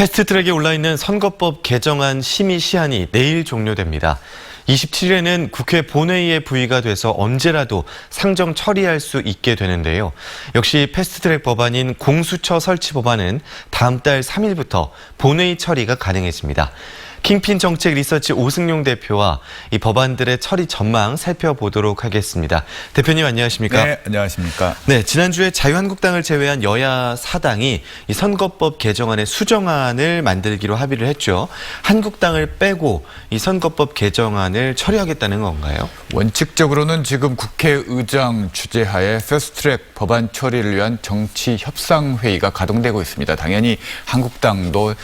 패스트트랙에 올라있는 선거법 개정안 심의 시한이 내일 종료됩니다. 27일에는 국회 본회의에 부의가 돼서 언제라도 상정 처리할 수 있게 되는데요. 역시 패스트트랙 법안인 공수처 설치 법안은 다음 달 3일부터 본회의 처리가 가능해집니다. 킹핀 정책 리서치 오승용 대표와 이 법안들의 처리 전망 살펴보도록 하겠습니다. 대표님 안녕하십니까? 네, 안녕하십니까? 네, 지난주에 자유한국당을 제외한 여야 4당이 이 선거법 개정안의 수정안을 만들기로 합의를 했죠. 한국당을 빼고 이 선거법 개정안을 처리하겠다는 건가요? 원칙적으로는 지금 국회의장 주재하에 패스트트랙 법안 처리를 위한 정치협상회의가 가동되고 있습니다. 당연히 한국당도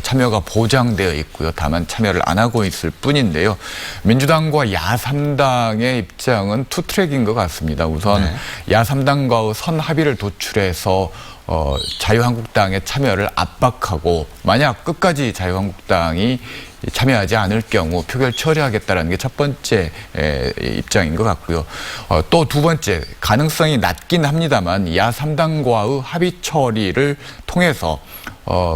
참여가 보장되어 있고요. 다만 참여를 안 하고 있을 뿐인데요. 민주당과 야3당의 입장은 투트랙인 것 같습니다. 우선 야3당과의 선합의를 도출해서 자유한국당의 참여를 압박하고 만약 끝까지 자유한국당이 참여하지 않을 경우 표결 처리하겠다는 게 첫 번째 입장인 것 같고요. 또 두 번째, 가능성이 낮긴 합니다만 야3당과의 합의 처리를 통해서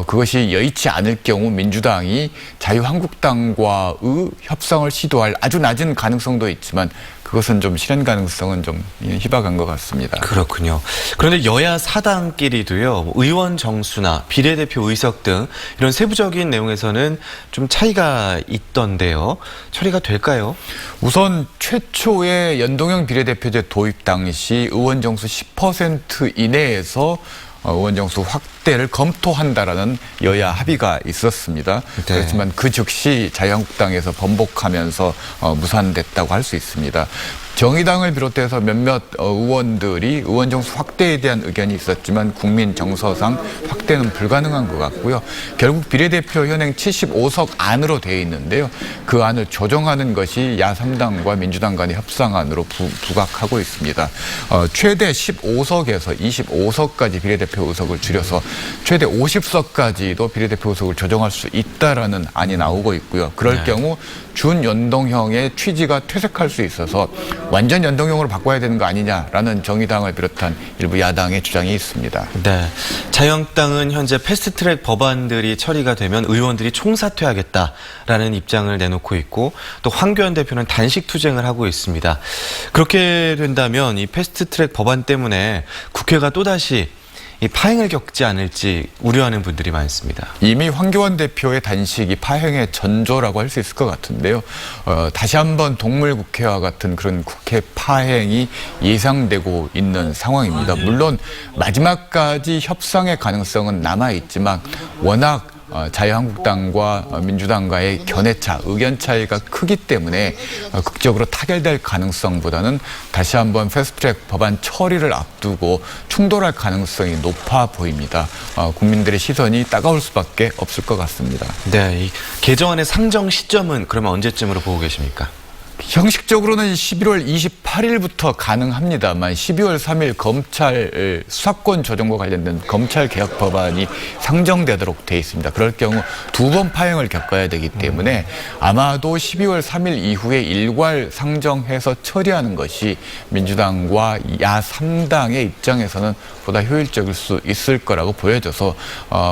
그것이 여의치 않을 경우 민주당이 자유한국당과의 협상을 시도할 아주 낮은 가능성도 있지만 그것은 좀 실현 가능성은 좀 희박한 것 같습니다. 그렇군요. 그런데 여야 4당끼리도요, 의원 정수나 비례대표 의석 등 이런 세부적인 내용에서는 좀 차이가 있던데요. 처리가 될까요? 우선 최초의 연동형 비례대표제 도입 당시 의원 정수 10% 이내에서 의원 정수 확대를 검토한다라는 여야 합의가 있었습니다. 네. 그렇지만 그 즉시 자유한국당에서 번복하면서 무산됐다고 할 수 있습니다. 정의당을 비롯해서 몇몇 의원들이 의원 정수 확대에 대한 의견이 있었지만 국민 정서상 확대는 불가능한 것 같고요. 결국 비례대표 현행 75석 안으로 되어 있는데요. 그 안을 조정하는 것이 야3당과 민주당 간의 협상안으로 부각하고 있습니다. 최대 15석에서 25석까지 비례대표 의석을 줄여서 최대 50석까지도 비례대표 의석을 조정할 수 있다라는 안이 나오고 있고요. 그럴 경우 준연동형의 취지가 퇴색할 수 있어서 완전 연동형으로 바꿔야 되는 거 아니냐라는 정의당을 비롯한 일부 야당의 주장이 있습니다. 네, 자유한국당은 현재 패스트트랙 법안들이 처리가 되면 의원들이 총사퇴하겠다라는 입장을 내놓고 있고 또 황교안 대표는 단식 투쟁을 하고 있습니다. 그렇게 된다면 이 패스트트랙 법안 때문에 국회가 또다시 이 파행을 겪지 않을지 우려하는 분들이 많습니다. 이미 황교안 대표의 단식이 파행의 전조라고 할 수 있을 것 같은데요. 다시 한번 동물국회와 같은 그런 국회 파행이 예상되고 있는 상황입니다. 물론 마지막까지 협상의 가능성은 남아있지만 워낙 자유한국당과 민주당과의 견해차, 의견 차이가 크기 때문에 극적으로 타결될 가능성보다는 다시 한번 패스트트랙 법안 처리를 앞두고 충돌할 가능성이 높아 보입니다. 국민들의 시선이 따가울 수밖에 없을 것 같습니다. 네, 이 개정안의 상정 시점은 그러면 언제쯤으로 보고 계십니까? 형식적으로는 11월 28일부터 가능합니다만 12월 3일 검찰 수사권 조정과 관련된 검찰 개혁 법안이 상정되도록 돼 있습니다. 그럴 경우 두 번 파행을 겪어야 되기 때문에 아마도 12월 3일 이후에 일괄 상정해서 처리하는 것이 민주당과 야3당의 입장에서는 보다 효율적일 수 있을 거라고 보여져서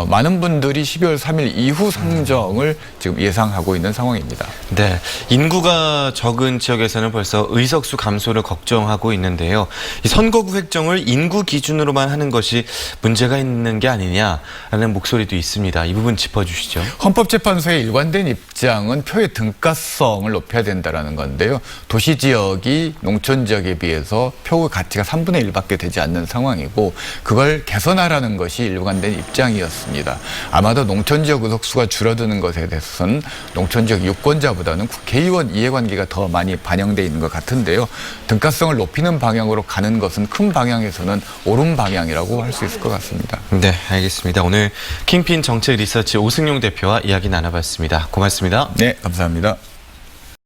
많은 분들이 12월 3일 이후 상정을 지금 예상하고 있는 상황입니다. 네, 인구가 적은 지역에서는 벌써 의석수 감소를 걱정하고 있는데요. 이 선거구 획정을 인구 기준으로만 하는 것이 문제가 있는 게 아니냐라는 목소리도 있습니다. 이 부분 짚어주시죠. 헌법재판소의 일관된 입장은 표의 등가성을 높여야 된다는 건데요. 도시 지역이 농촌 지역에 비해서 표의 가치가 3분의 1밖에 되지 않는 상황이고 그걸 개선하라는 것이 일관된 입장이었습니다. 아마도 농촌 지역 의석수가 줄어드는 것에 대해서는 농촌 지역 유권자보다는 국회의원 이해관계가 더 많이 반영돼 있는 것 같은데요. 등가성을 높이는 방향으로 가는 것은 큰 방향에서는 옳은 방향이라고 할 수 있을 것 같습니다. 네, 알겠습니다. 오늘 킹핀 정책 리서치 오승용 대표와 이야기 나눠봤습니다. 고맙습니다. 네, 감사합니다.